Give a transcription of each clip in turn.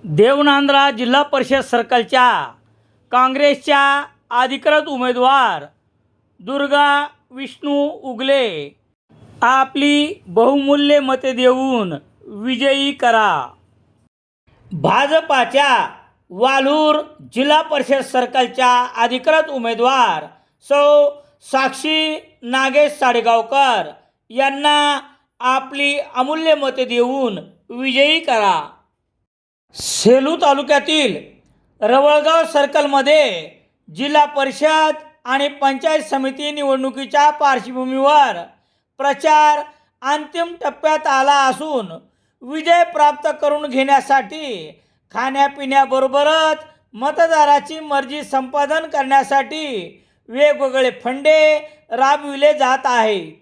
देवनांदरा जिल्हा परिषद सर्कलच्या काँग्रेसच्या अधिकृत उमेदवार दुर्गा विष्णू उगले आपली बहुमूल्य मते देऊन विजयी करा। भाजपाच्या वालूर जिल्हा परिषद सर्कलच्या अधिकृत उमेदवार सौ साक्षी नागेश साडेगावकर यांना आपली अमूल्य मते देऊन विजयी करा। सेलू तालुक्यातील रवळगाव सर्कलमध्ये जिल्हा परिषद आणि पंचायत समिती निवडणुकीच्या पार्श्वभूमीवर प्रचार अंतिम टप्प्यात आला असून विजय प्राप्त करून घेण्यासाठी खाण्यापिण्याबरोबरच मतदाराची मर्जी संपादन करण्यासाठी वेगवेगळे फंडे राबविले जात आहेत।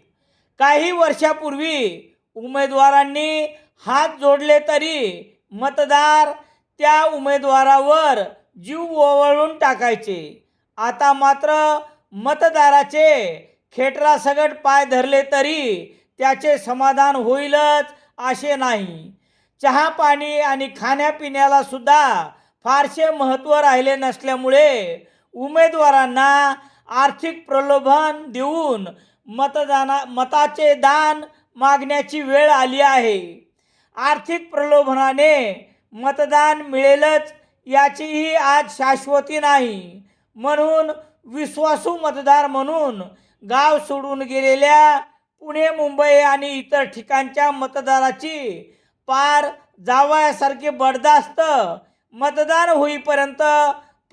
काही वर्षापूर्वी उमेदवारांनी हात जोडले तरी मतदार त्या उमेदवारावर जीव ओवाळून टाकायचे। आता मात्र मतदाराचे खेटरासकट पाय धरले तरी त्याचे समाधान होईलच असे नाही। चहा पाणी आणि खाण्यापिण्याला सुद्धा फारसे महत्त्व राहिले नसल्यामुळे उमेदवारांना आर्थिक प्रलोभन देऊन मताचे दान मागण्याची वेळ आली आहे। आर्थिक प्रलोभनाने मतदान मिळेलच याचीही आज शाश्वती नाही, म्हणून विश्वासू मतदार म्हणून गाव सोडून गेलेल्या पुणे, मुंबई आणि इतर ठिकाणच्या मतदाराची पार जावयासारखे बडदास्त मतदान होईपर्यंत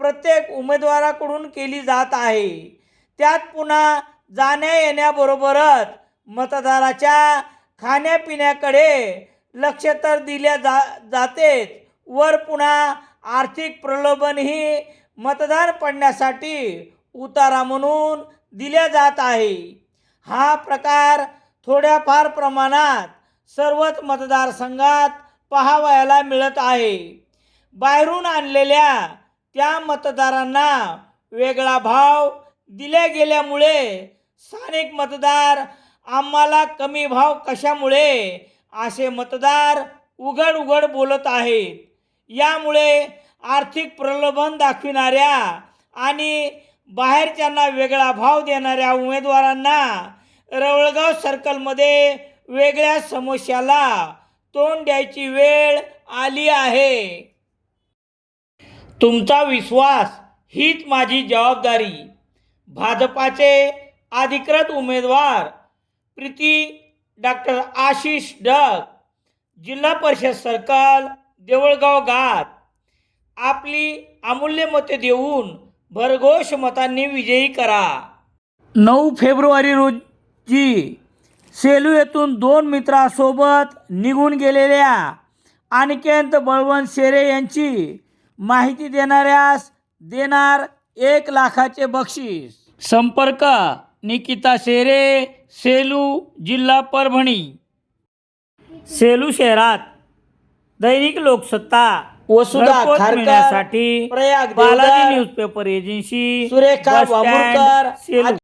प्रत्येक उमेदवाराकडून केली जात आहे। त्यात पुन्हा जाण्या येण्याबरोबरच मतदाराच्या खाण्यापिण्याकडे लक्ष तर दिले जातेच, वर पुन्हा आर्थिक प्रलोभनही मतदान पडण्यासाठी उतारा म्हणून दिल्या जात आहे। हा प्रकार थोड्याफार प्रमाणात सर्वच मतदारसंघात पाहावयाला मिळत आहे। बाहेरून आणलेल्या त्या मतदारांना वेगळा भाव दिल्या गेल्यामुळे स्थानिक मतदार आम्हाला कमी भाव कशामुळे असे मतदार उघड उघड बोलत आहेत। यामुळे आर्थिक प्रलोभन दाखविणाऱ्या आणि बाहेरच्यांना वेगळा भाव देणाऱ्या उमेदवारांना रवळगाव सर्कलमध्ये वेगळ्या समस्याला तोंड द्यायची वेळ आली आहे। तुमचा विश्वास हीच माझी जबाबदारी। भाजपाचे अधिकृत उमेदवार प्रीती डॉक्टर आशिष डग, जिल्हा परिषद सर्कल, देवळगाव घाट आपली अमूल्य मते देऊन भरघोष मतांनी विजयी करा। 9 फेब्रुवारी रोजी सेलू येथून 2 मित्रांसोबत निघून गेलेल्या अनिकेत बळवंत शेरे यांची माहिती देणाऱ्यास देणार 1 लाखाचे बक्षीस। संपर्क निकिता शेरे, सेलू, जिल्हा परभणी। सेलू शहरात दैनिक लोकसत्ता वसुधा खारकर, साठी प्रयाग बालाजी न्यूजपेपर एजन्सी, सुरेखा वामुरकर, सेलू।